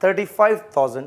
35,000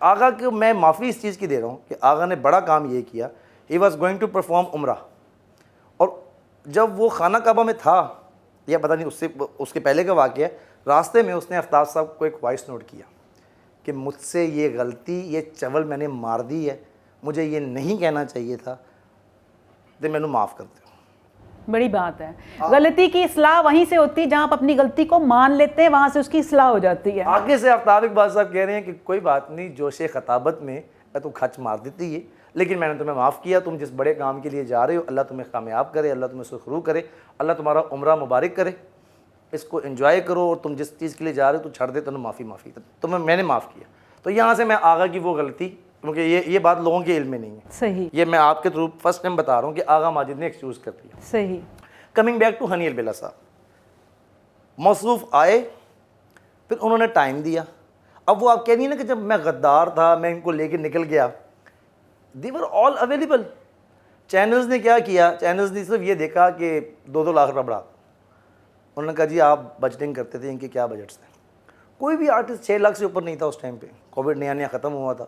آغا کو میں معافی اس چیز کی دے رہا ہوں کہ آغا نے بڑا کام یہ کیا, he was going to perform عمرہ, اور جب وہ خانہ کعبہ میں تھا, یا پتہ نہیں اس کے پہلے کا واقعہ ہے, راستے میں اس نے آفتاب صاحب کو ایک وائس نوٹ کیا کہ مجھ سے یہ غلطی, یہ چول میں نے مار دی ہے, مجھے یہ نہیں کہنا چاہیے تھا, تو میں نے معاف کر دیا. بڑی بات ہے. غلطی کی اصلاح وہیں سے ہوتی ہے جہاں آپ اپنی غلطی کو مان لیتے ہیں, وہاں سے اس کی اصلاح ہو جاتی ہے. آگے سے آفتاب اقبال صاحب کہہ رہے ہیں کہ کوئی بات نہیں, جوش خطابت میں تو کھچ مار دیتی ہے, لیکن میں نے تمہیں معاف کیا, تم جس بڑے کام کے لیے جا رہے ہو اللہ تمہیں کامیاب کرے, اللہ تمہیں سرخرو کرے, اللہ تمہارا عمرہ مبارک کرے, اس کو انجوائے کرو, اور تم جس چیز کے لیے جا رہے ہو تو چھڑ دے, تمہیں معافی تمہیں میں نے معاف کیا. تو یہاں سے میں آغا کی وہ غلطی, کیونکہ یہ بات لوگوں کے علم میں نہیں ہے, صحیح, یہ میں آپ کے تھرو فرسٹ ٹائم بتا رہا ہوں کہ آغا ماجد نے ایکسکیوز کر دیا. صحیح. کمنگ بیک ٹو ہنی البیلا صاحب, موصوف آئے, پھر انہوں نے ٹائم دیا. اب وہ آپ کہہ رہی ہیں نا کہ جب میں غدار تھا, میں ان کو لے کے نکل گیا, دی ور آل اویلیبل. چینلز نے کیا کیا, چینلز نے صرف یہ دیکھا کہ 2-2 لاکھ روپے بڑھا, انہوں نے کہا جی آپ بجٹنگ کرتے تھے, ان کے کیا بجٹس تھے. کوئی بھی آرٹسٹ 6 لاکھ سے اوپر نہیں تھا اس ٹائم پہ, کووڈ نیا ختم ہوا تھا,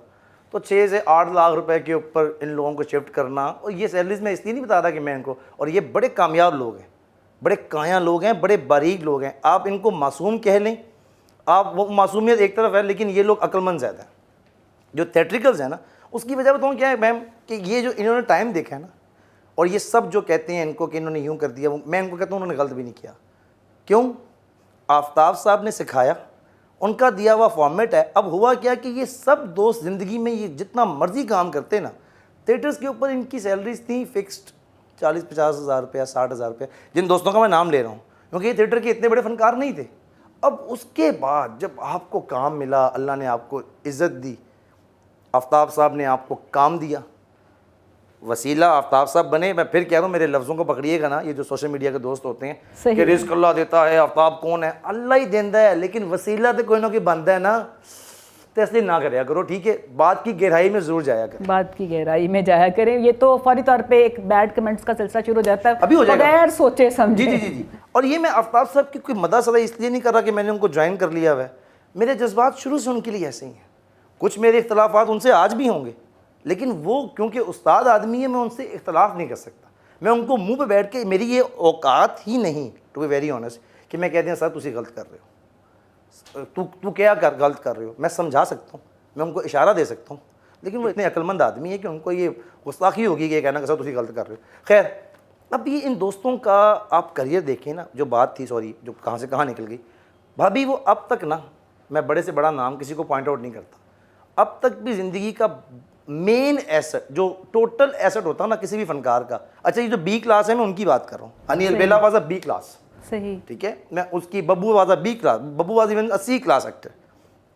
تو 6 سے 8 لاکھ روپے کے اوپر ان لوگوں کو شفٹ کرنا. اور یہ سیلریز میں اس لیے نہیں بتا رہا کہ میں ان کو, اور یہ بڑے کامیاب لوگ ہیں, بڑے کایاں لوگ ہیں, بڑے باریک لوگ ہیں. آپ ان کو معصوم کہہ لیں, آپ وہ معصومیت ایک طرف ہے, لیکن یہ لوگ عقل مند زیادہ ہیں. جو تھیٹریکلز ہیں نا, اس کی وجہ بتاؤں کیا ہے میم, کہ یہ جو انہوں نے ٹائم دیکھا ہے نا, اور یہ سب جو کہتے ہیں ان کو کہ انہوں نے یوں کر دیا, میں ان کو کہتا ہوں انہوں نے غلط بھی نہیں کیا. کیوں؟ آفتاب صاحب نے سکھایا, ان کا دیا ہوا فارمیٹ ہے. اب ہوا کیا کہ یہ سب دوست زندگی میں یہ جتنا مرضی کام کرتے نا, تھیٹرز کے اوپر ان کی سیلریز تھیں فکسڈ 40-50 ہزار روپیہ, 60 ہزار روپیہ, جن دوستوں کا میں نام لے رہا ہوں, کیونکہ یہ تھیٹر کے اتنے بڑے فنکار نہیں تھے. اب اس کے بعد جب آپ کو کام ملا, اللہ نے آپ کو عزت دی, آفتاب صاحب نے آپ کو کام دیا, وسیلہ آفتاب صاحب بنے. میں پھر کہہ رہا ہوں, میرے لفظوں کو پکڑیے گا نا, یہ جو سوشل میڈیا کے دوست ہوتے ہیں کہ رزق اللہ دیتا ہے, آفتاب کون ہے, اللہ ہی دیندہ ہے, لیکن وسیلہ تو کوئی نہ کوئی بنتا ہے نا, تو اس لیے نہ کریا کرو, ٹھیک ہے. بات کی گہرائی میں ضرور جایا کریں, بات کی گہرائی میں جایا کریں. یہ تو فوری طور پہ ایک بیڈ کمنٹس کا سلسلہ شروع ہو جاتا ہے, ابھی ہو جائے گا, بغیر سوچے سمجھے. جی. اور یہ میں آفتاب صاحب کی کوئی مدح سزا اس لیے نہیں کر رہا کہ میں نے ان کو جوائن کر لیا ہوا ہے. میرے جذبات شروع سے ان کے لیے ایسے ہی ہیں. کچھ میرے اختلافات ان سے آج بھی ہوں گے, لیکن وہ کیونکہ استاد آدمی ہے, میں ان سے اختلاف نہیں کر سکتا. میں ان کو منہ پہ بیٹھ کے, میری یہ اوقات ہی نہیں ٹو بی ویری آنیسٹ کہ میں کہہ دیں سر تسی غلط کر رہے ہو, تو کیا غلط کر رہے ہو. میں سمجھا سکتا ہوں, میں ان کو اشارہ دے سکتا ہوں, لیکن وہ اتنے عقل مند آدمی ہے کہ ان کو یہ گستاخی ہوگی کہ یہ کہنا کہ سر تسی غلط کر رہے ہو. خیر, اب یہ ان دوستوں کا آپ کریئر دیکھیں نا, جو بات تھی, سوری, جو کہاں سے کہاں نکل گئی بھابھی, وہ اب تک نا, میں بڑے سے بڑا نام کسی کو پوائنٹ آؤٹ نہیں کرتا, اب تک بھی زندگی کا مین ایسٹ, جو ٹوٹل ایسٹ ہوتا ہے نا کسی بھی فنکار کا. اچھا, یہ جو بی کلاس ہے, میں ان کی بات کر رہا ہوں. Honey Albela was a B class, صحیح, ٹھیک ہے. میں اس کی Babbu was a B class, Babbu was even a C class actor.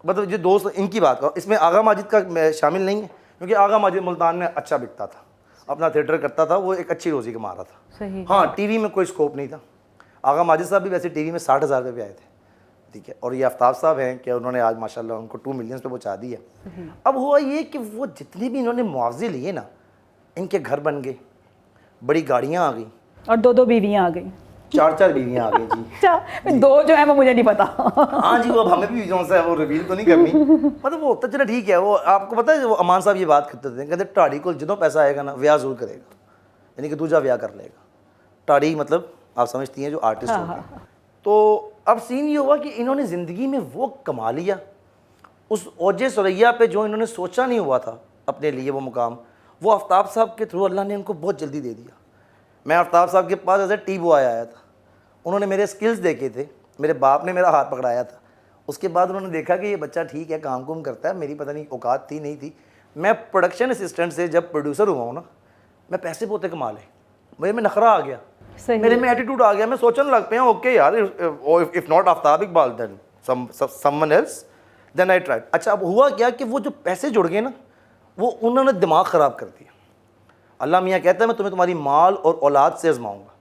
مطلب جو دوست ان کی بات کرو, اس میں آغا ماجد کا شامل نہیں ہے, کیونکہ آغا ماجد ملتان میں اچھا بکتا تھا, اپنا تھیٹر کرتا تھا, وہ ایک اچھی روزی کما رہا تھا. صحیح. ہاں, ٹی وی میں کوئی اسکوپ نہیں تھا. آغا ماجد صاحب بھی ویسے ٹی وی میں 60,000 روپے آئے تھے, ٹھیک ہے. اور یہ آفتاب صاحب ہیں کہ انہوں نے آج ماشاءاللہ ان کو 2 ملین پہ پہنچا دی ہے. اب ہوا یہ کہ وہ جتنے بھی انہوں نے معاوضے لیے نا, ان کے گھر بن گئے, بڑی گاڑیاں آ گئیں, اور 2 بیویاں آ گئیں, 4 بیویاں آ گئی. جی اچھا, 2 جو ہیں وہ مجھے نہیں پتا. ہاں جی, وہ اب ہمیں بھی جو ہے وہ ریویل تو نہیں کرنی, مطلب وہ ہوتا چلا ٹھیک ہے. وہ آپ کو پتہ ہے, وہ امان صاحب یہ بات کرتے تھے, کہتے ٹاڑی کو جدوں پیسہ آئے گا نا ویاہ ضرور کرے گا, یعنی کہ دوجا ویاہ کر لے گا. ٹاڑی مطلب آپ سمجھتی ہیں جو آرٹسٹ ہوتے ہیں. تو اب سین یہ ہوا کہ انہوں نے زندگی میں وہ کما لیا, اس اوج ثریا پہ جو انہوں نے سوچا نہیں ہوا تھا اپنے لیے وہ مقام, وہ آفتاب صاحب کے تھرو اللہ نے ان کو بہت جلدی دے دیا. میں آفتاب صاحب کے پاس ایز اے ٹی بوائے آیا تھا, انہوں نے میرے سکلز دیکھے تھے, میرے باپ نے میرا ہاتھ پکڑایا تھا. اس کے بعد انہوں نے دیکھا کہ یہ بچہ ٹھیک ہے, کام کوم کرتا ہے, میری پتہ نہیں اوقات تھی نہیں تھی. میں پروڈکشن اسسٹنٹ سے جب پروڈیوسر ہوا ہوں نا, میں پیسے بہت کما لے, میرے میں نخرہ آ گیا, میرے میں ایٹیٹیوڈ آ گیا. میں سوچنے لگ پہ ہوں, اوکے یار, if not Aftab Iqbal then someone else, then I tried. اچھا, اب ہوا کیا کہ وہ جو پیسے جڑ گئے نا, وہ انہوں نے دماغ خراب کر دیا. اللہ میاں کہتا ہے میں تمہیں تمہاری مال اور اولاد سے آزماؤں گا.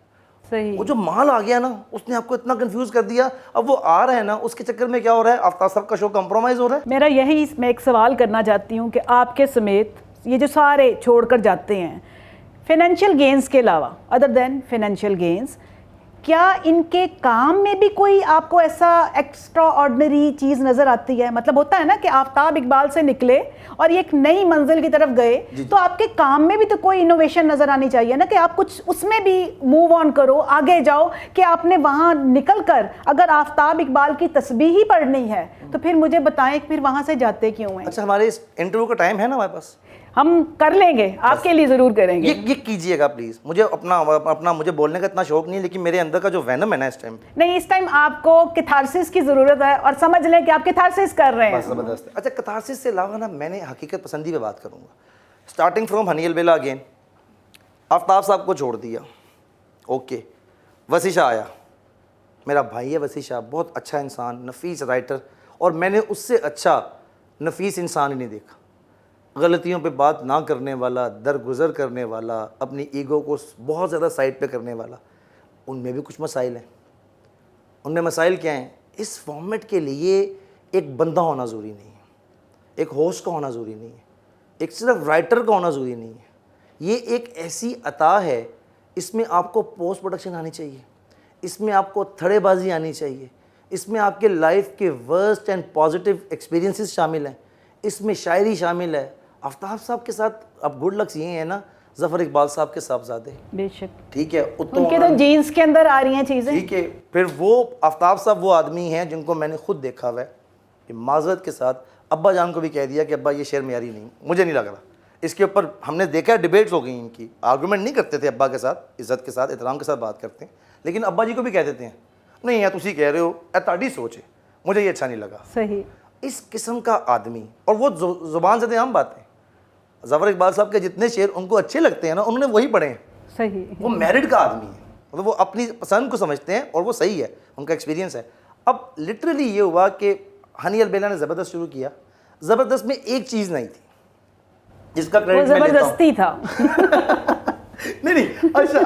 صحیح. وہ جو مال آ گیا نا, اس نے آپ کو اتنا کنفیوز کر دیا. اب وہ آ رہا ہے نا, اس کے چکر میں کیا ہو رہا ہے, آفتاب صاحب کا شو کمپرومائز ہو رہا ہے. میرا یہی میں ایک سوال کرنا چاہتی ہوں کہ آپ کے سمیت یہ جو سارے چھوڑ کر جاتے ہیں, فائنینشیل گینز کے علاوہ, ادر دین فائنینشیل گینز, کیا ان کے کام میں بھی کوئی آپ کو ایسا ایکسٹرا آرڈنری چیز نظر آتی ہے؟ مطلب ہوتا ہے نا کہ آفتاب اقبال سے نکلے اور یہ ایک نئی منزل کی طرف گئے تو آپ کے کام میں بھی تو کوئی انوویشن نظر آنی چاہیے نا، کہ آپ کچھ اس میں بھی موو آن کرو، آگے جاؤ، کہ آپ نے وہاں نکل کر اگر آفتاب اقبال کی تسبیح ہی پڑھنی ہے تو پھر مجھے بتائیں کہ پھر وہاں سے جاتے کیوں ہیں؟ اچھا ہمارے اس انٹرویو کا ٹائم ہے نا ہمارے پاس، ہم کر لیں گے، آپ کے لیے ضرور کریں گے. یہ کیجئے گا پلیز. مجھے اپنا مجھے بولنے کا اتنا شوق نہیں ہے، لیکن میرے اندر کا جو وینم ہے نا اس ٹائم، نہیں اس ٹائم آپ کو کیتھارسس کی ضرورت ہے، اور سمجھ لیں کہ آپ کیتھارسس کر رہے ہیں. بس زبردست ہے. اچھا کیتھارسس سے علاوہ نا میں نے حقیقت پسندی پہ بات کروں گا. اسٹارٹنگ فرام ہنی البیلا اگین، آفتاب صاحب کو چھوڑ دیا، اوکے. وسیع شاہ آیا، میرا بھائی ہے وسیع شاہ، بہت اچھا انسان، نفیس رائٹر، اور میں نے اس سے اچھا نفیس انسان ہی نہیں دیکھا. غلطیوں پہ بات نہ کرنے والا، درگزر کرنے والا، اپنی ایگو کو بہت زیادہ سائڈ پہ کرنے والا. ان میں بھی کچھ مسائل ہیں. ان میں مسائل کیا ہیں؟ اس فارمیٹ کے لیے ایک بندہ ہونا ضروری نہیں ہے، ایک ہوسٹ کا ہونا ضروری نہیں ہے، ایک صرف رائٹر کا ہونا ضروری نہیں ہے. یہ ایک ایسی عطا ہے، اس میں آپ کو پوسٹ پروڈکشن آنی چاہیے، اس میں آپ کو تھڑے بازی آنی چاہیے، اس میں آپ کے لائف کے ورسٹ اینڈ پازیٹیو ایکسپیرینسز شامل ہیں، اس میں شاعری شامل ہے. آفتاب صاحب کے ساتھ اب گڈ لکس یہ ہیں نا، ظفر اقبال صاحب کے صاحبزادے، بے شک ٹھیک ہے، ان کے تو جینز کے اندر آ رہی ہیں چیزیں، ٹھیک ہے. پھر وہ آفتاب صاحب وہ آدمی ہیں جن کو میں نے خود دیکھا ہوا ہے کہ معذرت کے ساتھ ابا جان کو بھی کہہ دیا کہ ابا یہ شعر معیاری نہیں، مجھے نہیں لگ رہا. اس کے اوپر ہم نے دیکھا ہے ڈیبیٹس ہو گئی ان کی، آرگومنٹ نہیں کرتے تھے ابا کے ساتھ، عزت کے ساتھ احترام کے ساتھ بات کرتے ہیں، لیکن ابا جی کو بھی کہہ دیتے ہیں نہیں یار تسی کہہ رہے ہو، اے تہاڈی سوچ ہے، مجھے یہ اچھا نہیں لگا. صحیح. اس قسم کا آدمی، اور وہ زبان سے عام باتیں. ظفر اقبال صاحب کے جتنے شعر ان کو اچھے لگتے ہیں نا، انہوں نے وہی پڑھے ہیں. صحیح. وہ میرڈ کا آدمی ہے، مطلب وہ اپنی پسند کو سمجھتے ہیں اور وہ صحیح ہے، ان کا ایکسپیرینس ہے. اب لٹرلی یہ ہوا کہ ہنی البیلا نے زبردست شروع کیا. زبردست میں ایک چیز نہیں تھی جس کا کریڈٹ میں لیتا ہوں. زبردستی تھا. نہیں اچھا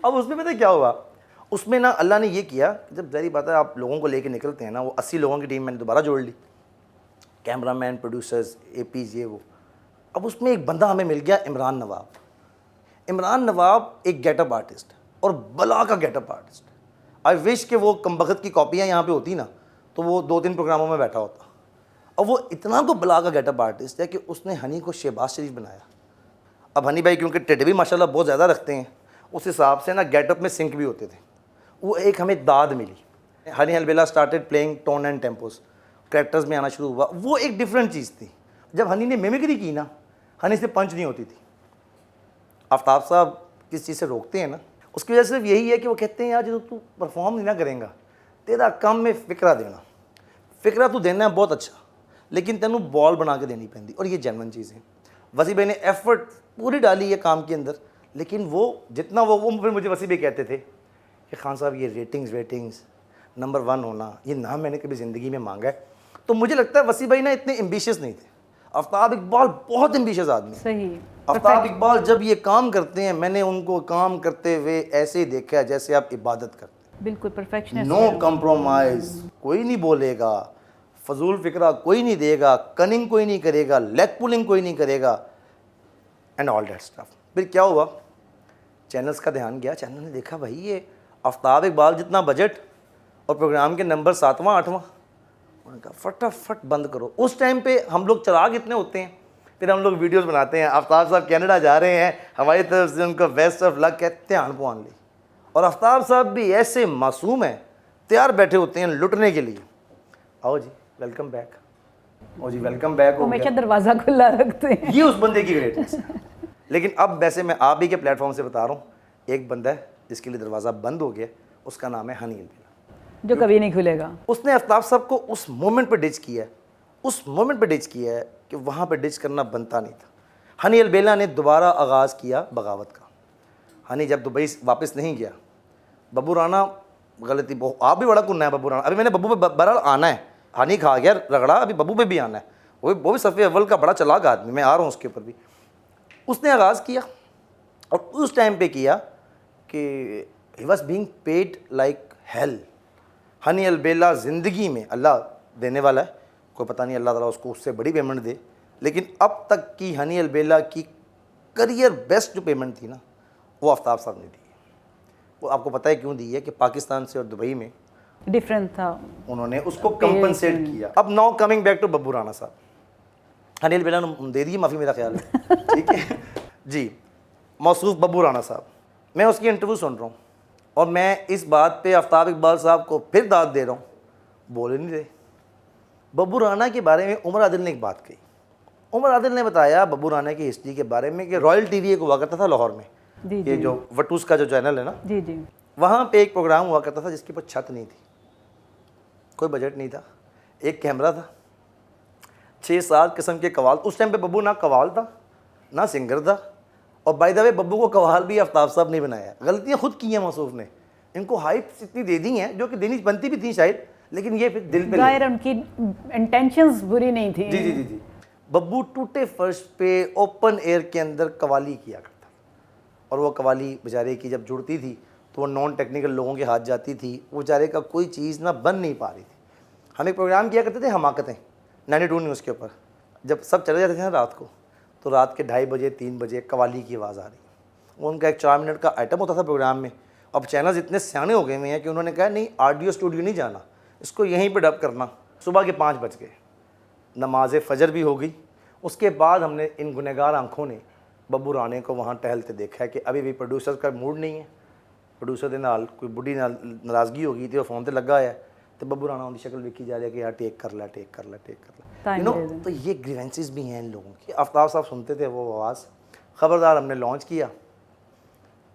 اب اس میں پتہ کیا ہوا، اس میں نا اللہ نے یہ کیا، جب ظاہری بات ہے آپ لوگوں کو لے کے نکلتے ہیں نا، وہ 80 لوگوں کی ٹیم میں نے دوبارہ جوڑ لی، کیمرہ مین، پروڈیوسرز، اے پیز، یہ وہ. اب اس میں ایک بندہ ہمیں مل گیا، عمران نواب. عمران نواب ایک گیٹ اپ آرٹسٹ اور بلا کا گیٹ اپ آرٹسٹ. آئی وش کہ وہ کمبخت کی کاپیاں یہاں پہ ہوتی نا تو وہ 2-3 پروگراموں میں بیٹھا ہوتا. اور وہ اتنا کو بلا کا گیٹ اپ آرٹسٹ ہے کہ اس نے ہنی کو شہباز شریف بنایا. اب ہنی بھائی کیونکہ ٹیڈ بھی ماشاءاللہ بہت زیادہ رکھتے ہیں، اس حساب سے نا گیٹ اپ میں سنک بھی ہوتے تھے. وہ ایک ہمیں داد ملی. Honey Albela started playing tone and tempos, characters میں آنا شروع ہوا. وہ ایک ڈفرینٹ چیز تھی. جب ہنی نے میمیکری کی نا، ہنی سے پنچ نہیں ہوتی تھی. آفتاب صاحب کس چیز سے روکتے ہیں نا، اس کی وجہ صرف یہی ہے کہ وہ کہتے ہیں یار جب تو پرفارم نہیں نہ کریں گا، تیرا کم میں فکرہ دینا، فکرہ تو دینا ہے بہت اچھا، لیکن تینوں بال بنا کے دینی پہنتی. اور یہ جینون چیز ہے. وسیع بھائی نے ایفرٹ پوری ڈالی ہے کام کے اندر، لیکن وہ جتنا وہ پھر مجھے وسیع بھائی کہتے تھے کہ خان صاحب یہ ریٹنگز نمبر 1 ہونا، یہ نام میں نے کبھی زندگی میں مانگا ہے. تو مجھے لگتا ہے وسیع بھائی نا اتنے ایمبیشیس نہیں تھے. آفتاب اقبال بہت ایمبیشیس آدمی ہے. صحیح. آفتاب اقبال جب یہ کام کرتے ہیں، میں نے ان کو کام کرتے ہوئے ایسے ہی دیکھا ہے جیسے آپ عبادت کرتے ہیں. بالکل پرفیکشنسٹ. نو کمپرومائز، کوئی نہیں بولے گا، فضول فکرہ کوئی نہیں دے گا، کننگ کوئی نہیں کرے گا، لیگ پولنگ کوئی نہیں کرے گا، اینڈ آل دیٹ اسٹف. پھر کیا ہوا، چینلز کا دھیان گیا. چینل نے دیکھا بھائی یہ آفتاب اقبال جتنا بجٹ اور پروگرام کے نمبر 7واں 8واں. انہوں نے کہا فٹافٹ بند کرو. اس ٹائم پہ ہم لوگ چراغ اتنے ہوتے ہیں، پھر ہم لوگ ویڈیوز بناتے ہیں، آفتاب صاحب کینیڈا جا رہے ہیں، ہماری طرف سے ان کو بیسٹ آف لک کہتے ہیں، پوان لی. اور آفتاب صاحب بھی ایسے معصوم ہیں، تیار بیٹھے ہوتے ہیں لٹنے کے لیے. آؤ جی ویلکم بیک، آؤ جی ویلکم بیک. ہمیشہ دروازہ کھلا رکھتے ہیں. یہ اس بندے کی گریٹنس. لیکن اب ویسے میں آپ ہی کے پلیٹ فارم سے بتا رہا ہوں، ایک بندہ ہے جس کے لیے دروازہ بند ہو گیا، اس کا نام ہے ہنی البیلا، جو کبھی نہیں کھلے گا. اس نے آفتاب صاحب کو اس مومنٹ پہ ڈچ کیا ہے، اس مومنٹ پہ ڈچ کیا ہے کہ وہاں پہ ڈچ کرنا بنتا نہیں تھا. ہنی البیلا نے دوبارہ آغاز کیا بغاوت کا. ہنی جب دبئی واپس نہیں گیا، ببو رانا غلطی، آپ بھی بڑا کننا ہے ببو رانا. ابھی میں نے ببو پہ بہرحال آنا ہے، ہنی کھا گیا رگڑا، ابھی ببو پہ بھی آنا ہے. وہ بھی صفحے اول کا بڑا چلاک آدمی، میں آ رہا ہوں اس کے اوپر بھی. اس نے آغاز کیا اور اس ٹائم پہ کیا کہ he was being paid like hell. Honey Albela زندگی میں اللہ دینے والا ہے، کوئی پتہ نہیں اللہ تعالیٰ اس کو اس سے بڑی پیمنٹ دے، لیکن اب تک کی ہنی البیلا کی کریئر بیسٹ جو پیمنٹ تھی نا، وہ آفتاب صاحب نے دی. وہ آپ کو پتہ ہے کیوں دی ہے کہ پاکستان سے اور دبئی میں ڈفرینٹ تھا, انہوں نے اس کو کمپنسیٹ کیا. اب now coming back to Babbu Rana صاحب, انیل بلان دے دیے معافی میرا خیال ہے, ٹھیک ہے جی. موصوف ببو رانا صاحب, میں اس کی انٹرویو سن رہا ہوں اور میں اس بات پہ آفتاب اقبال صاحب کو پھر داد دے رہا ہوں, بولے نہیں رہے. ببو رانا کے بارے میں عمر عادل نے ایک بات کہی. عمر عادل نے بتایا ببو رانا کی ہسٹری کے بارے میں کہ رائل ٹی وی ایک ہوا کرتا تھا لاہور میں, یہ جو وٹوس کا جو چینل ہے نا, جی جی, وہاں پہ ایک پروگرام ہوا کرتا تھا جس کے اوپر چھت نہیں تھی, کوئی بجٹ نہیں تھا, ایک کیمرہ تھا, 6-7 قسم کے قوال. اس ٹائم پہ ببو نہ قوال تھا نہ سنگر تھا, اور بائی دا وے ببو کو قوال بھی آفتاب صاحب نے بنایا. غلطیاں خود کی ہیں موصوف نے, ان کو ہائپس اتنی دے دی ہیں جو کہ دینی بنتی بھی تھیں شاید, لیکن یہ پھر دل پہ ظاہر ان کی انٹینشنز بری نہیں تھی. جی جی جی جی. ببو ٹوٹے فرش پہ اوپن ایئر کے اندر قوالی کیا کرتا, اور وہ قوالی بیچارے کی جب جڑتی تھی تو وہ نان ٹیکنیکل لوگوں کے ہاتھ جاتی تھی, وہ بیچارے کا کوئی چیز نہ بن نہیں پا رہی تھی. ہم ایک پروگرام کیا کرتے تھے حماقتیں 92 نیوز کے اوپر, جب سب چلے جاتے تھے نا رات کو, تو رات کے 2:30 بجے 3 بجے قوالی کی آواز آ رہی. وہ ان کا ایک 4 منٹ کا آئٹم ہوتا تھا پروگرام میں. اب چینلز اتنے سیانے ہو گئے ہوئے ہیں کہ انہوں نے کہا نہیں آڈیو اسٹوڈیو نہیں جانا, اس کو یہیں پہ ڈب کرنا. صبح کے 5 بج گئے, نماز فجر بھی ہو گئی. اس کے بعد ہم نے ان گنہگار آنکھوں نے ببو رانے کو وہاں ٹہلتے دیکھا ہے کہ ابھی بھی پروڈیوسر کا موڈ نہیں ہے. پروڈیوسر دے نال کوئی بڑھی ناراضگی ہو گئی تھی, وہ فون تے لگا ہے, تو ببو رانا ان کی شکل دیکھی جا رہی ہے کہ یار ٹیک کر لے. تو یہ گریونسز بھی ہیں ان لوگوں کی. آفتاب صاحب سنتے تھے وہ آواز. خبردار ہم نے لانچ کیا,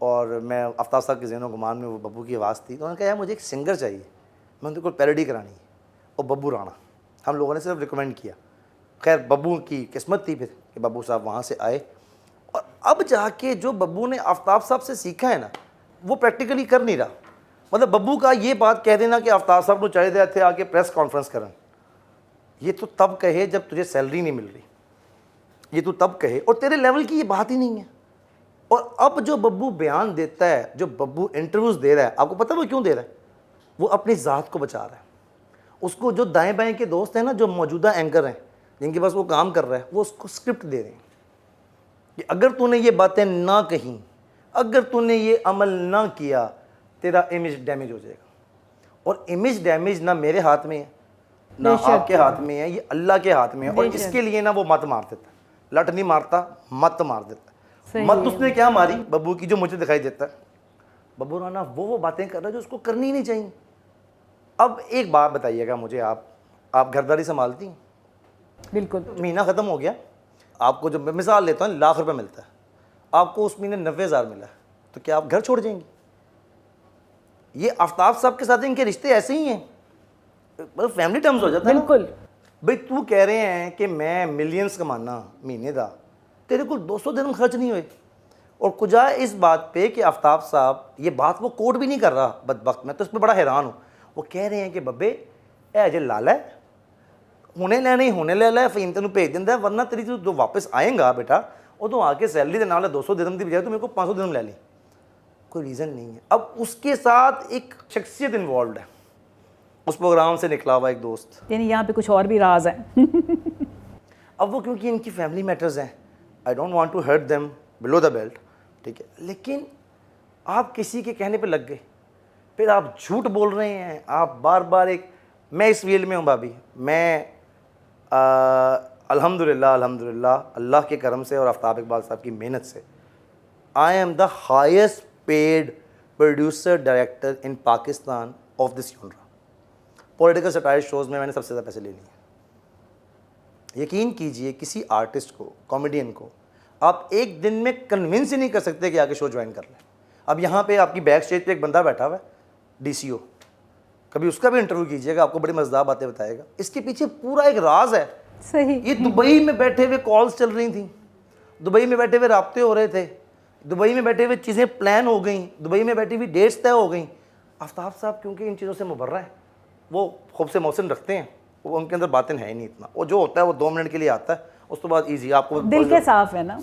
اور میں آفتاب صاحب کے ذہن و گمان میں وہ ببو کی آواز تھی, تو انہوں نے کہا یار مجھے ایک سنگر چاہیے, میں ان کو پیروڈی کرانی ہے, اور ببو رانا. ہم لوگوں نے صرف ریکمینڈ کیا. خیر ببو کی قسمت تھی پھر کہ ببو صاحب وہاں سے آئے, اور اب جا کے جو ببو نے آفتاب صاحب سے سیکھا ہے نا, وہ پریکٹیکلی کر نہیں رہا. مطلب ببو کا یہ بات کہہ دینا کہ آفتاب صاحب کو چاہیے تھے آ کے پریس کانفرنس کریں, یہ تو تب کہے جب تجھے سیلری نہیں مل رہی, یہ تو تب کہے, اور تیرے لیول کی یہ بات ہی نہیں ہے. اور اب جو ببو بیان دیتا ہے, جو ببو انٹرویوز دے رہا ہے, آپ کو پتہ ہے وہ کیوں دے رہا ہے؟ وہ اپنی ذات کو بچا رہا ہے. اس کو جو دائیں بائیں کے دوست ہیں نا, جو موجودہ اینکر ہیں جن کے پاس وہ کام کر رہا ہے, وہ اس کو اسکرپٹ دے رہے ہیں کہ اگر تو نے یہ باتیں نہ کہیں, اگر تو نے یہ عمل نہ کیا, تیرا امیج ڈیمیج ہو جائے گا. اور امیج ڈیمیج نہ میرے ہاتھ میں ہے نہ آپ کے ہاتھ میں ہے, یہ اللہ کے ہاتھ میں ہے. اور اس کے لیے نا وہ مت مار دیتا ہے, لٹ نہیں مارتا, مت مار دیتا ہے. مت اس نے کیا ماری ببو کی, جو مجھے دکھائی دیتا ہے. ببو رانا وہ باتیں کر رہا ہے جو اس کو کرنی ہی نہیں چاہیے. اب ایک بات بتائیے گا مجھے, آپ گھرداری سنبھالتی ہیں؟ بالکل. مہینہ ختم ہو گیا, آپ کو جو مثال لیتا ہوں 1 لاکھ روپے ملتا ہے, آپ کو اس مہینے 90,000 ملا ہے, تو کیا آپ گھر چھوڑ جائیں گی؟ یہ آفتاب صاحب کے ساتھ ان کے رشتے ایسے ہی ہیں, مطلب فیملی ٹرمز ہو جاتا ہے. بالکل. بھائی تو کہہ رہے ہیں کہ میں ملینز کمانا مہینے دا, تیرے کو 200 درہم خرچ نہیں ہوئے. اور کجا اس بات پہ کہ آفتاب صاحب یہ بات وہ کوٹ بھی نہیں کر رہا بدبخت, میں تو اس پہ بڑا حیران ہوں. وہ کہہ رہے ہیں کہ ببے اے جے لالا ہے, ہونے لینا ہی ہونے لے لے, فہیم تینوں بھیج دینا ہے, ورنہ تیری جو واپس آئیں گا بیٹا, وہ تو آ کے سیلری دے نال 200 درہم دی بجائے تو میرے کو 500 درہم لے لیں. کوئی ریزن نہیں ہے. اب اس کے ساتھ ایک شخصیت انوالوڈ ہے, اس پروگرام سے نکلا ہوا ایک دوست, یعنی یہاں پہ کچھ اور بھی راز ہیں. اب وہ کیونکہ ان کی فیملی میٹرز ہیں, I don't want to hurt them below the belt, ٹھیک ہے, لیکن آپ کسی کے کہنے پہ لگ گئے, پھر آپ جھوٹ بول رہے ہیں, آپ بار بار ایک, میں اس فیلڈ میں ہوں بھابھی, میں الحمدللہ اللہ کے کرم سے اور آفتاب اقبال صاحب کی محنت سے I am the highest paid producer director in Pakistan of this genre. Political satire shows میں نے سب سے زیادہ پیسے لے لیے. یقین کیجئے کسی آرٹسٹ کو, کامیڈین کو آپ ایک دن میں کنونس ہی نہیں کر سکتے کہ آ کے شو جوائن کر لیں. اب یہاں پہ آپ کی بیک اسٹیج پہ ایک بندہ بیٹھا ہوا ہے, ڈی سی او, کبھی اس کا بھی انٹرویو کیجیے گا, آپ کو بڑی مزیدار باتیں بتائے گا. اس کے پیچھے پورا ایک راز ہے. صحیح. یہ دبئی میں بیٹھے ہوئے کالز چل رہی تھیں, دبئی میں بیٹھے ہوئے رابطے ہو رہے تھے, دبئی میں بیٹھے ہوئے چیزیں پلان ہو گئیں, دبئی میں بیٹھی ہوئی ڈیٹس طے ہو گئیں. آفتاب صاحب کیونکہ ان چیزوں سے مبرہ ہیں, وہ خوب سے محسن رکھتے ہیں, وہ ان کے اندر باتیں ہیں ہی نہیں اتنا, وہ جو ہوتا ہے وہ 2 منٹ کے لیے آتا ہے, اس کے بعد ایزی. آپ کو دل کے صاف ہے نا,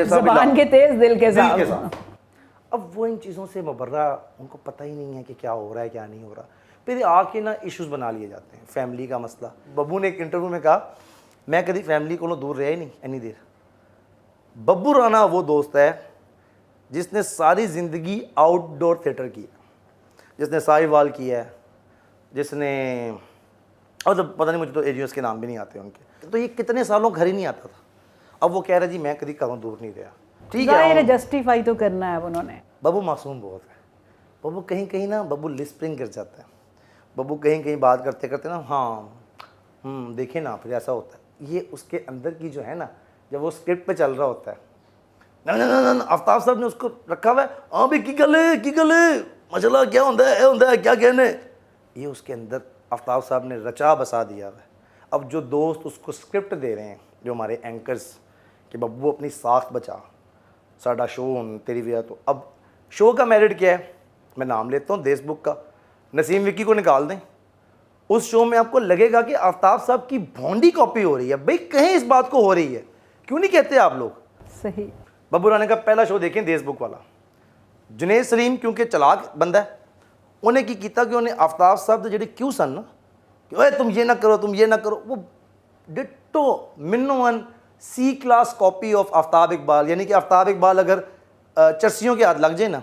زبان کے تیز دل کے صاف. اب وہ ان چیزوں سے مبرہ, ان کو پتہ ہی نہیں ہے کہ کیا ہو رہا ہے کیا نہیں ہو رہا. پھر آ کے نا ایشوز بنا لیے جاتے ہیں, فیملی کا مسئلہ. ببو نے ایک انٹرویو میں کہا میں کبھی فیملی کو دور رہا ہی نہیں اینی دیر. ببو رانا وہ دوست ہے جس نے ساری زندگی آؤٹ ڈور تھیٹر کیا, جس نے سائی وال کیا ہے, جس نے اور جب پتہ نہیں مجھے تو ایریاز کے نام بھی نہیں آتے ان کے, تو یہ کتنے سالوں گھر ہی نہیں آتا تھا. اب وہ کہہ رہا جی میں کبھی گھروں دور نہیں رہا. ٹھیک ہے, جسٹیفائی تو کرنا ہے انہوں نے. ببو معصوم بہت ہے. ببو کہیں کہیں نا ببو لسپرنگ کر جاتا ہے. ببو کہیں کہیں بات کرتے کرتے نا ہاں دیکھیں نا پھر ایسا ہوتا ہے. یہ اس کے اندر کی جو ہے نا, جب وہ اسکرپٹ پہ چل رہا ہوتا ہے, آفتاب صاحب نے اس کو رکھا ہوا ہے, ہاں بھی کی گل ہے ماشاء اللہ کیا ہوتا ہے کیا کہنے, یہ اس کے اندر آفتاب صاحب نے رچا بسا دیا ہوا ہے. اب جو دوست اس کو اسکرپٹ دے رہے ہیں, جو ہمارے اینکرز, کہ ببو اپنی ساخت بچا, ساڈا شو تیری وجہ تو. اب شو کا میرٹ کیا ہے, میں نام لیتا ہوں دیس بک کا, نسیم وکی کو نکال دیں, اس شو میں آپ کو لگے گا کہ آفتاب صاحب کی بھونڈی کاپی ہو رہی ہے. بھائی کہیں اس بات کو ہو رہی ہے, کیوں نہیں کہتے آپ لوگ؟ صحیح. ببو رانے کا پہلا شو دیکھیں دیس بک والا, جنید سلیم کیونکہ چلاک بندہ ہے, انہیں کی کیتا کہ انہیں آفتاب صاحب جڑے کیوں سن نا کہ اوے تم یہ نہ کرو تم یہ نہ کرو, وہ ڈٹو منوان C class copy of Aftab Iqbal. یعنی کہ آفتاب اقبال اگر چرسیوں کے ہاتھ لگ جائے نا,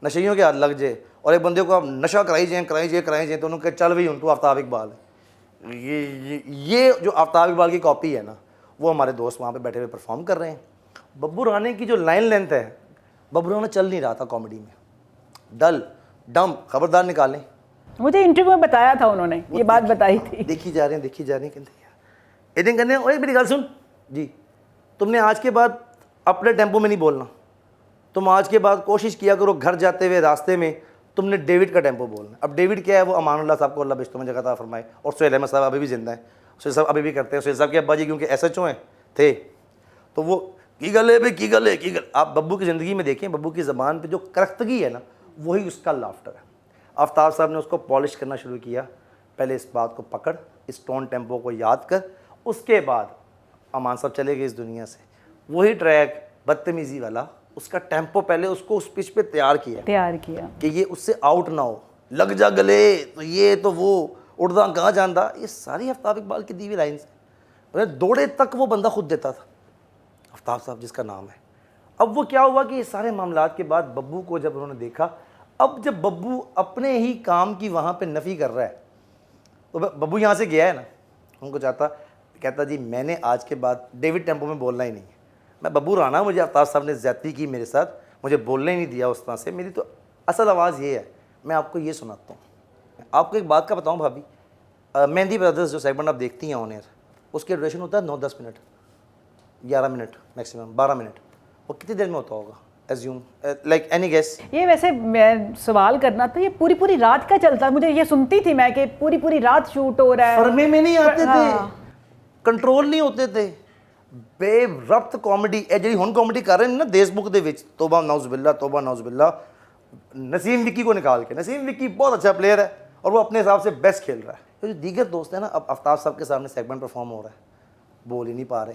نشیوں کے ہاتھ لگ جائے, اور ایک بندے کو آپ نشہ کرائی جائیں تو انہوں کہ چل بھائی ان تو آفتاب اقبال ہے. یہ جو آفتاب اقبال کی کاپی ہے نا, وہ ہمارے دوست وہاں پہ بیٹھے ہوئے پرفارم کر رہے ہیں. ببو رانے کی جو لائن لینتھ ہے, ببو رانا چل نہیں رہا تھا کامیڈی میں, ڈل ڈم, خبردار نکالیں. مجھے انٹرویو میں بتایا تھا انہوں نے, یہ بات بتائی تھی. دیکھی جا رہے ہیں کہتے ہیں ایڈنگ کرنے, اوے میری گل سن جی, تم نے آج کے بعد اپنے ٹیمپو میں نہیں بولنا. تم آج کے بعد کوشش کیا کرو گھر جاتے ہوئے راستے میں تم نے ڈیوڈ کا ٹیمپو بولنا. اب ڈیوڈ کیا ہے, وہ امان اللہ صاحب کو اللہ بیشتوں میں جگہ عطا فرمائے, اور سہیل احمد صاحب ابھی بھی زندہ ہیں, سہیل صاحب ابھی بھی کرتے ہیں. سہیل صاحب کے ابا جی کیونکہ ایس ایچ او ہیں تھے, تو وہ کی گل ہے کی گل. آپ ببو کی زندگی میں دیکھیں, ببو کی زبان پہ جو کرختگی ہے نا, وہی اس کا لافٹر ہے. آفتاب صاحب نے اس کو پالش کرنا شروع کیا. پہلے اس بات کو پکڑ, اس ٹون ٹیمپو کو یاد کر. اس کے بعد امان صاحب چلے گئے اس دنیا سے, وہی ٹریک بدتمیزی والا, اس کا ٹیمپو پہلے اس کو اس پچ پہ تیار کیا کہ یہ اس سے آؤٹ نہ ہو, لگ جا گلے تو یہ تو وہ اڑدا کہاں جاندہ. یہ ساری آفتاب اقبال کی دیوی لائنز ہیں. دوڑے تک وہ بندہ خود دیتا تھا, آفتاب صاحب جس کا نام ہے. اب وہ کیا ہوا کہ یہ سارے معاملات کے بعد ببو کو جب انہوں نے دیکھا, اب جب ببو اپنے ہی کام کی وہاں پہ نفی کر رہا ہے, تو ببو یہاں سے گیا ہے نا, ان کو چاہتا کہتا جی میں نے آج کے بعد ڈیوڈ ٹیمپو میں بولنا ہی نہیں ہے. میں ببو رانا, مجھے آفتاب صاحب نے زیادتی کی میرے ساتھ, مجھے بولنے ہی نہیں دیا اس طرح سے. میری تو اصل آواز یہ ہے, میں آپ کو یہ سناتا ہوں. آپ کو ایک بات کا بتاؤں بھابھی, مہندی برادرز جو سیگمنٹ آپ دیکھتی ہیں آن ایئر, اس کے ڈیوریشن ہوتا ہے 9-10 منٹ, 11 منٹ میکسیمم 12 منٹ. وہ کتنی دیر میں ہوتا ہوگا ایزیوم, لائک اینی گیس؟ یہ ویسے میں سوال کرنا تھا, یہ پوری رات کا چلتا ہے؟ مجھے یہ سنتی تھی میں کہ پوری رات شوٹ ہو رہا ہے. فرمے میں نہیں آتے تھے, کنٹرول نہیں ہوتے تھے, بے ربط کامیڈی. اے جی ہن کامیڈی کر رہے ہیں نا دیس بک دے وچ, توبہ نعوذ باللہ, نسیم وکی کو نکال کے. نسیم وکی بہت اچھا پلیئر ہے اور وہ اپنے حساب سے بیسٹ کھیل رہا ہے. جو دیگر دوست ہیں نا, اب آفتاب صاحب کے سامنے سیگمنٹ پرفارم ہو رہا ہے, بول ہی نہیں پا رہے.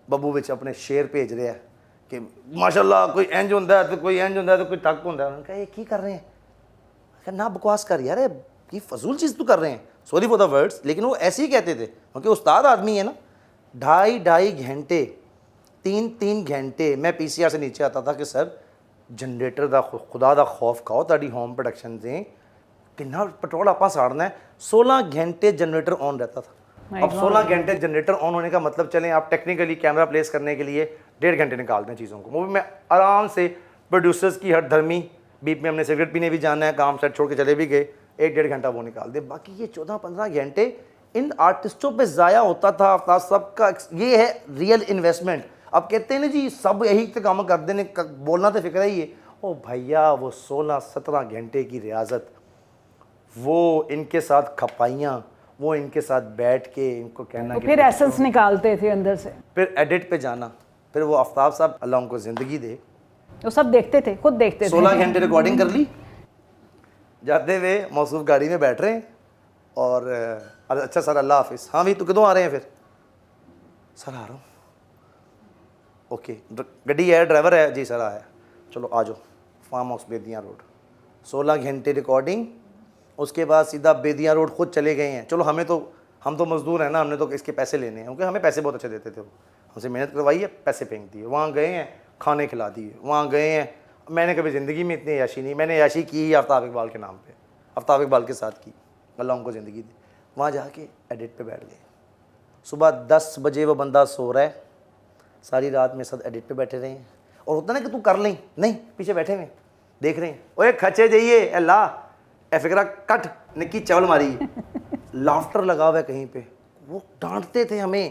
ببو وچ اپنے شعر بھیج رہے ہیں کہ ماشاء اللہ کوئی انج ہوتا ہے تو کوئی انج ہوتا ہے تو کوئی ٹک ہوتا ہے. انہوں نے کہا یہ کی کر رہے ہیں, نہ بکواس کر یار, یہ فضول چیز تو کر رہے ہیں, سوری فار دا ورڈس, لیکن وہ ایسے ہی کہتے تھے کیونکہ استاد آدمی ہے نا. 2.5 گھنٹے 3 گھنٹے میں پی سی آر سے نیچے آتا تھا کہ سر جنریٹر دا خدا دا خوف کھاؤ, تاری ہوم پروڈکشن سے کنا پٹرول آپ ساڑنا ہے. 16 گھنٹے جنریٹر آن رہتا تھا. اب 16 گھنٹے جنریٹر آن ہونے کا مطلب چلیں آپ ٹیکنیکلی کیمرہ پلیس کرنے کے لیے 1.5 گھنٹے نکالتے ہیں چیزوں کو. وہ بھی میں آرام سے پروڈیوسرز کی ہر دھرمی بیپ میں ہم نے سگریٹ پینے بھی جانا ہے, کام سیٹ چھوڑ کے چلے بھی گئے, 1-1.5 گھنٹہ وہ نکال دے. باقی یہ 14-15 گھنٹے ان آرٹسٹوں پہ ضائع ہوتا تھا. آفتاب صاحب کا یہ ہے ریئل انویسٹمنٹ. اب کہتے ہیں نا جی سب یہی کام کر دینے, بولنا تو فکر ہی ہے. او بھیا وہ 16-17 گھنٹے کی ریاضت, وہ ان کے ساتھ کھپائیاں, وہ ان کے ساتھ بیٹھ کے ان کو کہنا, پھر ایسنس نکالتے تھے اندر سے, پھر ایڈٹ پہ جانا, پھر وہ آفتاب صاحب اللہ ان کو زندگی دے, وہ سب دیکھتے تھے, خود دیکھتے تھے. 16 گھنٹے ریکارڈنگ کر لی, جاتے ہوئے موصوف گاڑی میں بیٹھ رہے ہیں اور اچھا سر اللہ حافظ, ہاں بھائی تو کدوں آ رہے ہیں, پھر سر آ رہا ہوں, اوکے گڈی ہے ڈرائیور ہے, جی سر آیا, چلو آ جاؤ فارم ہاؤس بیدیاں روڈ. 16 گھنٹے ریکارڈنگ, اس کے بعد سیدھا بیدیاں روڈ خود چلے گئے ہیں. چلو ہم تو مزدور ہیں نا, ہم نے تو اس کے پیسے لینے ہیں کیونکہ ہمیں پیسے بہت اچھے دیتے تھے, وہ ہم سے محنت کروائی ہے, پیسے پھینک دیے. وہاں گئے ہیں, کھانے کھلا دیے, وہاں گئے ہیں, میں نے کبھی زندگی میں اتنی عیاشی نہیں, میں نے عیاشی کی ہی آفتاب اقبال کے نام پہ, آفتاب اقبال کے ساتھ کی, اللہ ان کو زندگی دی. وہاں جا کے ایڈٹ پہ بیٹھ گئے. صبح 10 بجے وہ بندہ سو رہا ہے, ساری رات میں ساتھ ایڈٹ پہ بیٹھے رہے ہیں. اور ہوتا نا کہ تو کر لیں, نہیں, پیچھے بیٹھے ہوئے دیکھ رہے ہیں, اوے کھچے جائیے اللہ اے فکرہ کٹ نکی چول ماری. لافٹر لگا ہوا ہے کہیں پہ. وہ ڈانٹتے تھے ہمیں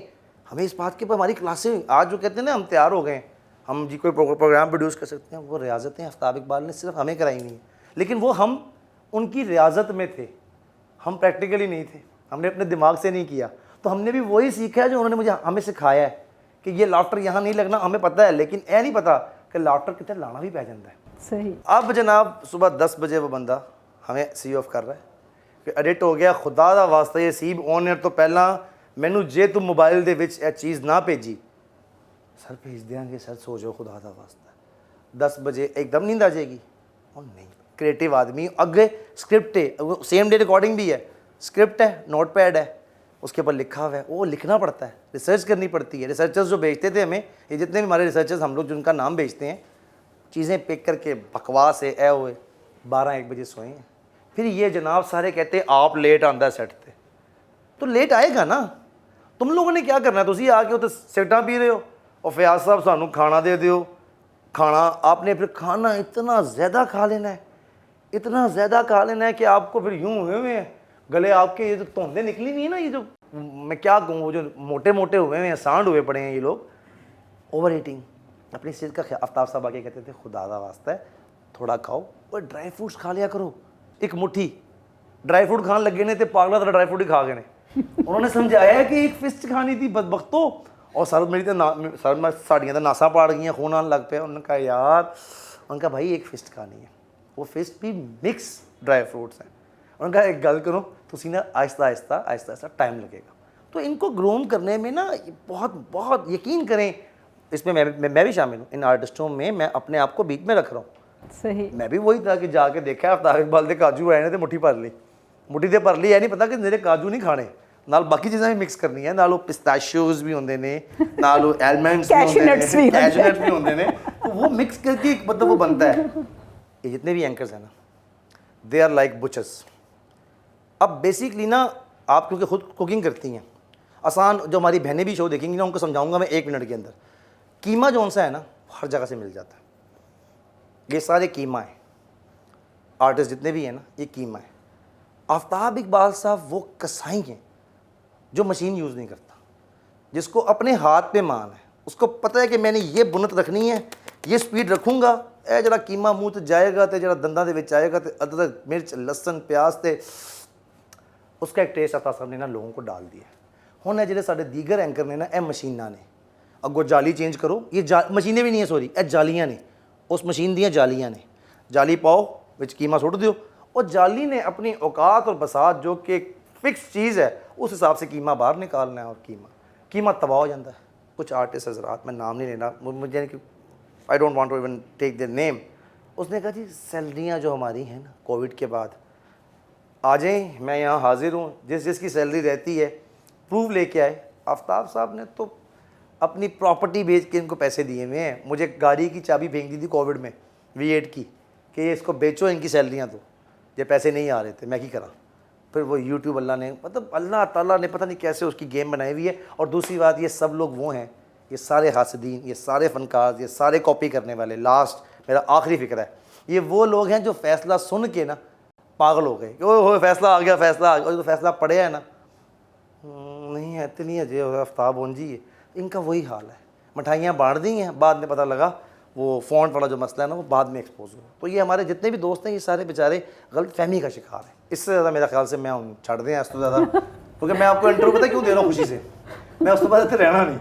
اس بات کے اوپر. ہماری کلاسیں آج جو کہتے ہیں نا ہم تیار ہو گئے ہیں, ہم جی کوئی پروگرام پروڈیوس کر سکتے ہیں, وہ ریاضتیں آفتاب اقبال نے صرف ہمیں کرائی نہیں ہیں. لیکن وہ ہم ان کی ریاضت میں تھے, ہم پریکٹیکلی نہیں تھے, ہم نے اپنے دماغ سے نہیں کیا. تو ہم نے بھی وہی سیکھا ہے جو انہوں نے ہمیں سکھایا ہے کہ یہ لافٹر یہاں نہیں لگنا, ہمیں پتہ ہے, لیکن اے نہیں پتا کہ لافٹر کتنے لانا بھی پہ جاتا ہے. صحیح. اب جناب صبح 10 بجے وہ بندہ ہمیں سی آف کر رہا ہے کہ ایڈٹ ہو گیا. خدا دا واسطہ یہ سیب آن ایئر تو پہلا مینوں جے تم موبائل دے وچ اے چیز نہ بھیجی, سر بھیج دیاں گے سر, سو جاؤ خدا دا واسطہ. 10 بجے ایک دم نیند آ جائے گی. اور نہیں, کریٹیو آدمی, اگے اسکرپٹ ہے, سیم ڈے ریکارڈنگ بھی ہے, اسکرپٹ ہے, نوٹ پیڈ ہے, اس کے اوپر لکھا ہوا ہے, وہ لکھنا پڑتا ہے, ریسرچ کرنی پڑتی ہے. ریسرچرز جو بھیجتے تھے ہمیں, یہ جتنے بھی ہمارے ریسرچرز ہم لوگ جن کا نام بھیجتے ہیں, چیزیں پک کر کے بکواس ہے اے ہوئے 12-1 بجے سوئے ہیں. پھر یہ جناب سارے کہتے ہیں آپ لیٹ آندا سیٹ تے, تو لیٹ آئے گا نا. تم لوگوں نے کیا کرنا ہے, تسی آ کے اتنے سگٹاں پی رہے ہو, اور فیاض صاحب سانوں کھانا دے دیو. کھانا آپ نے پھر کھانا اتنا زیادہ کھا لینا ہے, اتنا زیادہ کھا لینا ہے کہ آپ کو پھر یوں ہوئے ہیں گلے, آپ کے یہ جو توندے نکلی ہوئی ہیں نا, یہ جو میں کیا کہوں, وہ جو موٹے موٹے ہوئے ہیں, سانڈ ہوئے پڑے ہیں یہ لوگ. اوور ایٹنگ, اپنی صحت کا خیال. آفتاب صاحب آگے کہتے تھے خدا دا واسطہ ہے تھوڑا کھاؤ, اور ڈرائی فروٹس کھا لیا کرو. ایک مٹھی ڈرائی فروٹ کھان لگے نے تے پاگلا طرح ڈرائی فروٹ ہی کھا گئے نے. انہوں نے سمجھایا ہے کہ ایک فسٹ کھانی تھی بدبختو, اور سر میری تو سر میں ساڑیاں تو ناساں پاڑ گئی, خون آن لگ پیا. انہوں نے کہا یار, ان کا بھائی ایک فسٹ کھانی ہے, وہ فسٹ بھی مکس ڈرائی فروٹس ہیں. انہوں نے کہا ایک گل کرو تسی نا, آہستہ آہستہ ٹائم لگے گا. تو ان کو گروم کرنے میں نا بہت بہت یقین کریں, اس میں میں بھی شامل ہوں, ان آرٹسٹوں میں میں اپنے آپ کو بیچ میں رکھ رہا ہوں. صحیح. میں بھی وہی تھا کہ جا کے دیکھا آفتاب اقبال دے کاجو آئے نے تے مٹھی بھر لی, مٹھی تے بھر لی, ہے نہیں پتا کہ میرے کاجو نہیں کھانے, نال باقی چیزیں بھی مکس کرنی ہے, نال پسٹاشیوز بھی ہوندے نے, نال ایلمنڈس بھی ہوندے نے, کیشنٹس بھی ہوندے نے, تو وہ مکس کر کے مطلب وہ بنتا ہے. یہ جتنے بھی اینکرز ہیں نا, دے آر لائک بچرز. اب بیسکلی نا آپ کیونکہ خود کوکنگ کرتی ہیں, آسان, جو ہماری بہنیں بھی شو دیکھیں گی نا ان کو سمجھاؤں گا میں 1 منٹ کے اندر. قیمہ جون سا ہے نا ہر جگہ سے مل جاتا ہے, یہ سارے قیمہ ہیں, آرٹسٹ جتنے بھی ہیں نا یہ قیمہ ہے. آفتاب اقبال صاحب وہ کسائی ہیں جو مشین یوز نہیں کرتا, جس کو اپنے ہاتھ پہ مان ہے, اس کو پتہ ہے کہ میں نے یہ بنت رکھنی ہے, یہ سپیڈ رکھوں گا, اے جڑا قیمہ منہ تے جائے گا تے جڑا دنداں دے وچ آئے گا تے ادرک مرچ لسن پیاز تے اس کا ایک ٹیسٹ آفتاب صاحب نے نا لوگوں کو ڈال دیا. ہن اے جڑے سارے دیگر اینکر نے نا, اے مشیناں نے, اگوں جالی چینج کرو, یہ مشینیں بھی نہیں ہیں, سوری اے جالیاں نے, اس مشین دیاں جالیاں نے, جالی پاؤ وچ قیمہ سٹ دیو, اور جالی نے اپنی اوقات اور بساط جو کہ فکس چیز ہے اس حساب سے قیمہ باہر نکالنا ہے, اور قیمہ تباہ ہو جاتا ہے. کچھ آرٹسٹ حضرات, میں نام نہیں لینا, مجھے I don't want to even take their name, اس نے کہا جی سیلریاں جو ہماری ہیں نا کووڈ کے بعد, آ جائیں میں یہاں حاضر ہوں, جس کی سیلری رہتی ہے پروف لے کے آئے. آفتاب صاحب نے تو اپنی پراپرٹی بیچ کے ان کو پیسے دیے ہوئے ہیں. مجھے گاڑی کی چابی پھینک دی تھی کووڈ میں V8 کی کہ یہ اس کو بیچو, ان کی سیلریاں تو یہ پیسے نہیں آ رہے تھے, میں کی کراں. پھر وہ یوٹیوب اللہ نے, مطلب اللہ تعالیٰ نے پتہ نہیں کیسے اس کی گیم بنائی ہوئی ہے. اور دوسری بات, یہ سب لوگ وہ ہیں, یہ سارے حاسدین, یہ سارے فنکار, یہ سارے کاپی کرنے والے, لاسٹ میرا آخری فکر ہے, یہ وہ لوگ ہیں جو فیصلہ سن کے نا پاگل ہو گئے کہ اوہ فیصلہ آ گیا, فیصلہ آ گیا, اور جو فیصلہ پڑھے ہے نا نہیں ہے اتنی ہے جی آفتاب ہون جی, ان کا وہی حال ہے. مٹھائیاں بانٹ دی ہیں, بعد میں پتہ لگا وہ فونٹ والا جو مسئلہ ہے نا وہ بعد میں ایکسپوز ہوا. تو یہ ہمارے جتنے بھی دوست ہیں یہ سارے بیچارے غلط فہمی کا شکار ہیں. اس سے زیادہ میرا خیال سے میں چھڑ دیں اس سے زیادہ, کیونکہ میں آپ کو انٹرویو پتہ کیوں دے رہا ہوں خوشی سے, میں اس کے بعد اتنے رہنا نہیں.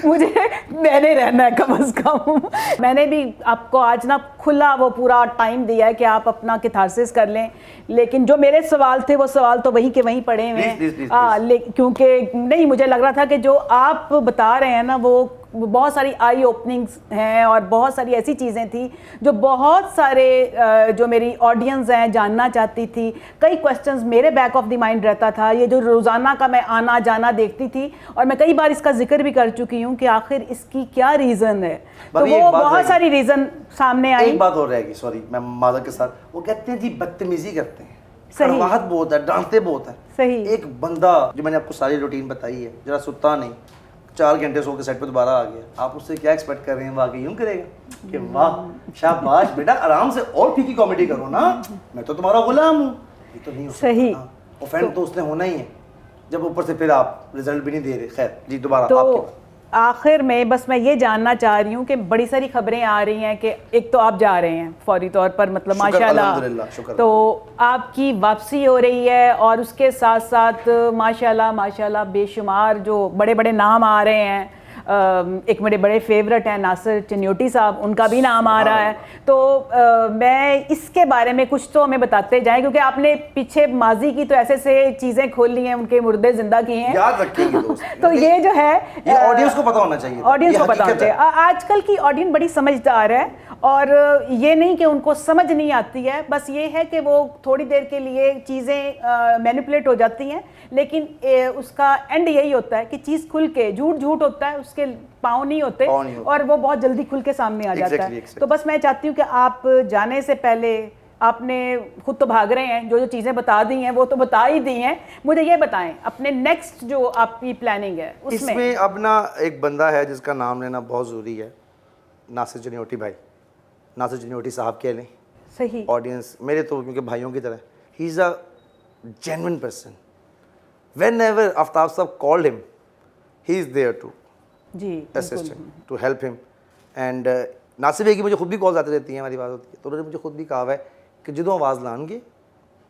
مجھے میں نے رہنا ہے کم از کم. میں نے بھی آپ کو آج نا کھلا وہ پورا ٹائم دیا ہے کہ آپ اپنا کیتھارسس کر لیں. لیکن جو میرے سوال تھے وہ سوال تو وہیں کے وہیں پڑے ہوئے ہیں, کیونکہ نہیں مجھے لگ رہا تھا کہ جو آپ بتا رہے ہیں نا وہ بہت ساری آئی اوپننگز ہیں اور بہت ساری ایسی چیزیں تھیں جو بہت سارے جو میری آڈینس ہیں جاننا چاہتی تھی. کئی کویسچنز میرے بیک آف دی مائنڈ رہتا تھا, یہ جو روزانہ کا میں آنا جانا دیکھتی تھی, اور میں کئی بار اس کا ذکر بھی کر چکی ہوں کہ آخر اس کی کیا ریزن ہے. تو وہ بہت ساری ریزن سامنے آئی. ایک بات اور رہے گی, سوری میں معذرت کے ساتھ, وہ کہتے ہیں جی بدتمیزی کرتے ہیں, کڑواہٹ بہت ہے, ڈانٹتے بہت ہیں. صحیح. ایک بندہ جو میں نے آپ کو ساری روٹین بتائی ہے, ذرا ستا نہیں, 4 گھنٹے سو کے سیٹ پہ دوبارہ آ گیا, آپ اس سے کیا ایکسپیکٹ کر رہے ہیں؟ واقعی یوں کرے گا کہ واہ شاباش بیٹا آرام سے اور پھیکی کامیڈی کرو نا, میں تو تمہارا غلام ہوں. یہ تو نہیں ہو سکتا. صحیح. اوفینڈ تو اس نے ہونا ہی ہے, جب اوپر سے پھر آپ رزلٹ بھی نہیں دے رہے. خیر جی دوبارہ آپ تو آخر میں بس میں یہ جاننا چاہ رہی ہوں کہ بڑی ساری خبریں آ رہی ہیں کہ ایک تو آپ جا رہے ہیں فوری طور پر, مطلب ماشاءاللہ تو آپ کی واپسی ہو رہی ہے, اور اس کے ساتھ ساتھ ماشاءاللہ بے شمار جو بڑے بڑے نام آ رہے ہیں. ایک میرے بڑے فیورٹ ہیں ناصر چنیوٹی صاحب, ان کا بھی نام آ رہا ہے. تو میں اس کے بارے میں کچھ تو ہمیں بتاتے جائیں, کیونکہ آپ نے پیچھے ماضی کی تو ایسے سے چیزیں کھول لی ہیں, ان کے مردے زندہ کیے ہیں, یاد رکھیں گے دوست. تو یہ جو ہے آڈینس کو پتہ ہونا چاہیے, آڈینس کو پتہ ہونا چاہیے. آج کل کی آڈینس بڑی سمجھدار ہے, اور یہ نہیں کہ ان کو سمجھ نہیں آتی ہے, بس یہ ہے کہ وہ تھوڑی دیر کے لیے چیزیں مینیپولیٹ ہو جاتی ہیں, لیکن اس کا اینڈ یہی ہوتا ہے کہ چیز کھل کے, جھوٹ ہوتا ہے, اس کے پاؤں نہیں ہوتے, اور وہ بہت جلدی کھل کے سامنے آ جاتا ہے. تو بس میں چاہتی ہوں کہ آپ جانے سے پہلے, آپ نے خود تو بھاگ رہے ہیں, جو چیزیں بتا دی ہیں وہ تو بتا ہی دی ہیں, مجھے یہ بتائیں اپنے نیکسٹ جو آپ کی پلاننگ ہے اس میں. اب نا ایک بندہ ہے جس کا نام لینا بہت ضروری ہے, ناصر چنیوٹی بھائی, ناصر چنیوٹی صاحب کہہ لیں. صحیح. آڈینس میرے تو کیونکہ بھائیوں کی طرح, he is a genuine person. Whenever Aftab صاحب کالڈ ہم, he is there to assistant to help him. And Nasir بھائی کی مجھے خود بھی کالز آتی رہتی ہیں, ہماری بات ہوتی ہے, تو انہوں نے مجھے خود بھی کہا ہے کہ جدوں آواز لان گے,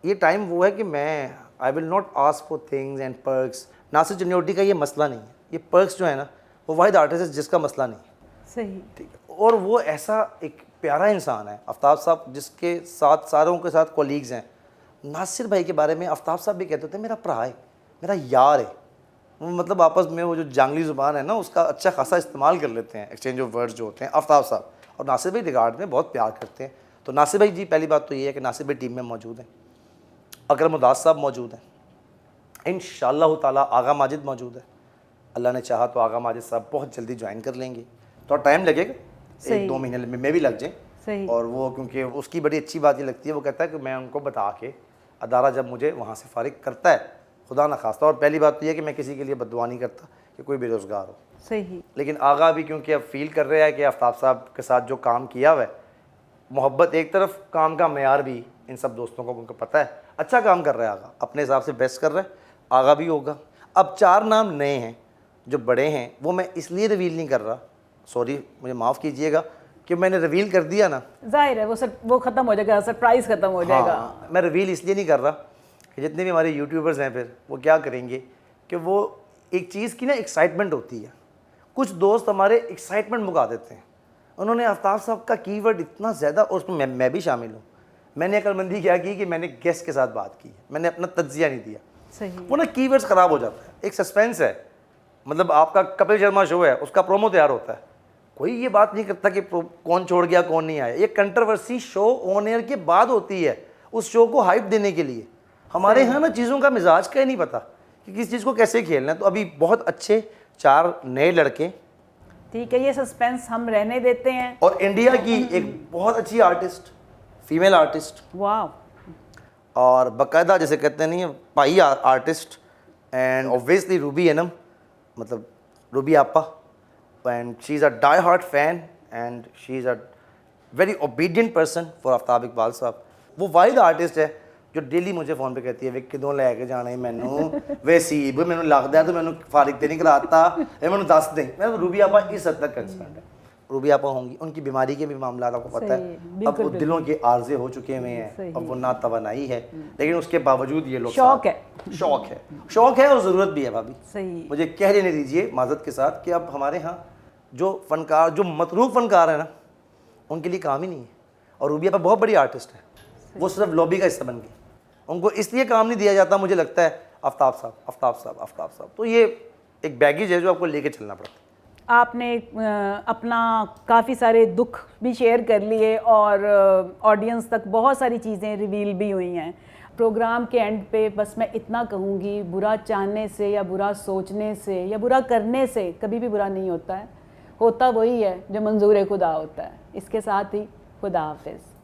یہ ٹائم وہ ہے کہ میں I will not ask for things and perks. ناصر چنیوٹی کا یہ مسئلہ نہیں ہے, یہ perks جو ہے نا وہ واحد آرٹسٹ ہے جس کا مسئلہ نہیں ہے. صحیح. ٹھیک ہے, اور وہ ایسا ایک پیارا انسان ہے آفتاب صاحب, جس کے ساتھ ساروں کے ساتھ کولیگز ہیں. ناصر بھائی کے بارے میں آفتاب صاحب بھی کہتے تھے میرا بھرا ہے, میرا یار ہے. مطلب آپس میں وہ جو جانگلی زبان ہے نا اس کا اچھا خاصا استعمال کر لیتے ہیں, ایکسچینج آف ورڈز جو ہوتے ہیں آفتاب صاحب. اور ناصر بھائی ریگارڈ میں بہت پیار کرتے ہیں. تو ناصر بھائی جی پہلی بات تو یہ ہے کہ ناصر بھائی ٹیم میں موجود ہیں, اکرم اداس صاحب موجود ہیں, انشاءاللہ تعالیٰ آغا ماجد موجود ہے. اللہ نے چاہا تو آغا ماجد صاحب بہت جلدی جوائن کر لیں گے, تو ٹائم لگے گا, 1-2 مہینے میں بھی لگ جائیں. اور وہ کیونکہ اس کی بڑی اچھی بات یہ لگتی ہے, وہ کہتا ہے کہ میں ان کو بتا کے ادارہ جب مجھے وہاں سے فارغ کرتا ہے, خدا نہ خواستہ, اور پہلی بات تو یہ ہے کہ میں کسی کے لیے بد دعا نہیں کرتا کہ کوئی بے روزگار ہو. صحیح. لیکن آغا بھی کیونکہ اب فیل کر رہا ہے کہ آفتاب صاحب کے ساتھ جو کام کیا ہوا ہے, محبت ایک طرف, کام کا معیار بھی ان سب دوستوں کو ان کو پتہ ہے, اچھا کام کر رہا ہے آغا, اپنے حساب سے بیسٹ کر رہا ہے, آغا بھی ہوگا. اب 4 نام نئے ہیں جو بڑے ہیں, وہ میں اس لیے ریویل نہیں کر رہا, سوری مجھے معاف کیجیے گا, کہ میں نے ریویل کر دیا نا, ظاہر ہے وہ ختم ہو جائے گا, سرپرائز ختم ہو جائے گا. میں ریویل اس لیے نہیں کر رہا کہ جتنے بھی ہمارے یوٹیوبرز ہیں پھر وہ کیا کریں گے کہ وہ ایک چیز کی نا ایکسائٹمنٹ ہوتی ہے, کچھ دوست ہمارے ایکسائٹمنٹ مکا دیتے ہیں. انہوں نے آفتاب صاحب کا کی ورڈ اتنا زیادہ, اور اس میں میں بھی شامل ہوں, میں نے عقل مندی کیا کی کہ میں نے گیسٹ کے ساتھ بات کی, میں نے اپنا تجزیہ نہیں دیا. صحیح. وہ نا کی ورڈز خراب ہو جاتا ہے, ایک سسپینس ہے. مطلب آپ کا کپل شرما شو ہے, اس کا پرومو تیار ہوتا ہے, کوئی یہ بات نہیں کرتا کہ کون چھوڑ گیا کون نہیں آیا. یہ کنٹروورسی شو آن ایئر کے بعد ہوتی ہے, اس شو کو ہائپ دینے کے لیے. ہمارے یہاں نا چیزوں کا مزاج کا ہی نہیں پتہ کہ کس چیز کو کیسے کھیلنا ہے. تو ابھی بہت اچھے 4 نئے لڑکے, ٹھیک ہے, یہ سسپینس ہم رہنے دیتے ہیں. اور انڈیا کی ایک بہت اچھی آرٹسٹ, فیمیل آرٹسٹ, واو, اور باقاعدہ جیسے کہتے نہیں پائی artist, and obviously Rubi Anum, مطلب روبی آپا, and she is a die hard fan, and she is a very obedient person for Aftab Iqbal صاحب. وہ واحد آرٹسٹ ہے جو ڈیلی مجھے فون پہ کہتی ہے وک کدوں لے کے جانا ہے مینوں, ویسیب مینوں لگتا ہے تو مینوں فارغ تے نہیں کراتا, مینوں دس دیں. میں روبی آپا اس حد تک کنسرنڈ ہے. روبی آپا ہوں گی, ان کی بیماری کے بھی معاملات آپ کو پتہ ہے, اب وہ دلوں کے عارضے ہو چکے ہوئے ہیں, اب وہ ناتوانائی ہے, لیکن اس کے باوجود یہ لوگ شوق ہے, شوق ہے اور ضرورت بھی ہے. بھابھی صحیح, مجھے کہہ لینے دیجیے معذرت کے ساتھ کہ اب ہمارے ہاں جو فنکار, جو مطلوب فنکار ہیں نا, ان کے لیے کام ہی نہیں ہے. اور روبیہ پر بہت بڑی آرٹسٹ ہے, وہ صرف لابی کا حصہ بن گئی. ان کو اس لیے کام نہیں دیا جاتا مجھے لگتا ہے آفتاب صاحب, آفتاب صاحب, آفتاب صاحب. تو یہ ایک بیگیج ہے جو آپ کو لے کے چلنا پڑتا ہے. آپ نے اپنا کافی سارے دکھ بھی شیئر کر لیے اور آڈینس تک بہت ساری چیزیں ریویل بھی ہوئی ہیں. پروگرام کے اینڈ پہ بس میں اتنا کہوں گی, برا چاہنے سے یا برا سوچنے سے یا برا کرنے سے کبھی بھی برا نہیں ہوتا ہے, ہوتا وہی ہے جو منظور خدا ہوتا ہے. اس کے ساتھ ہی خدا حافظ.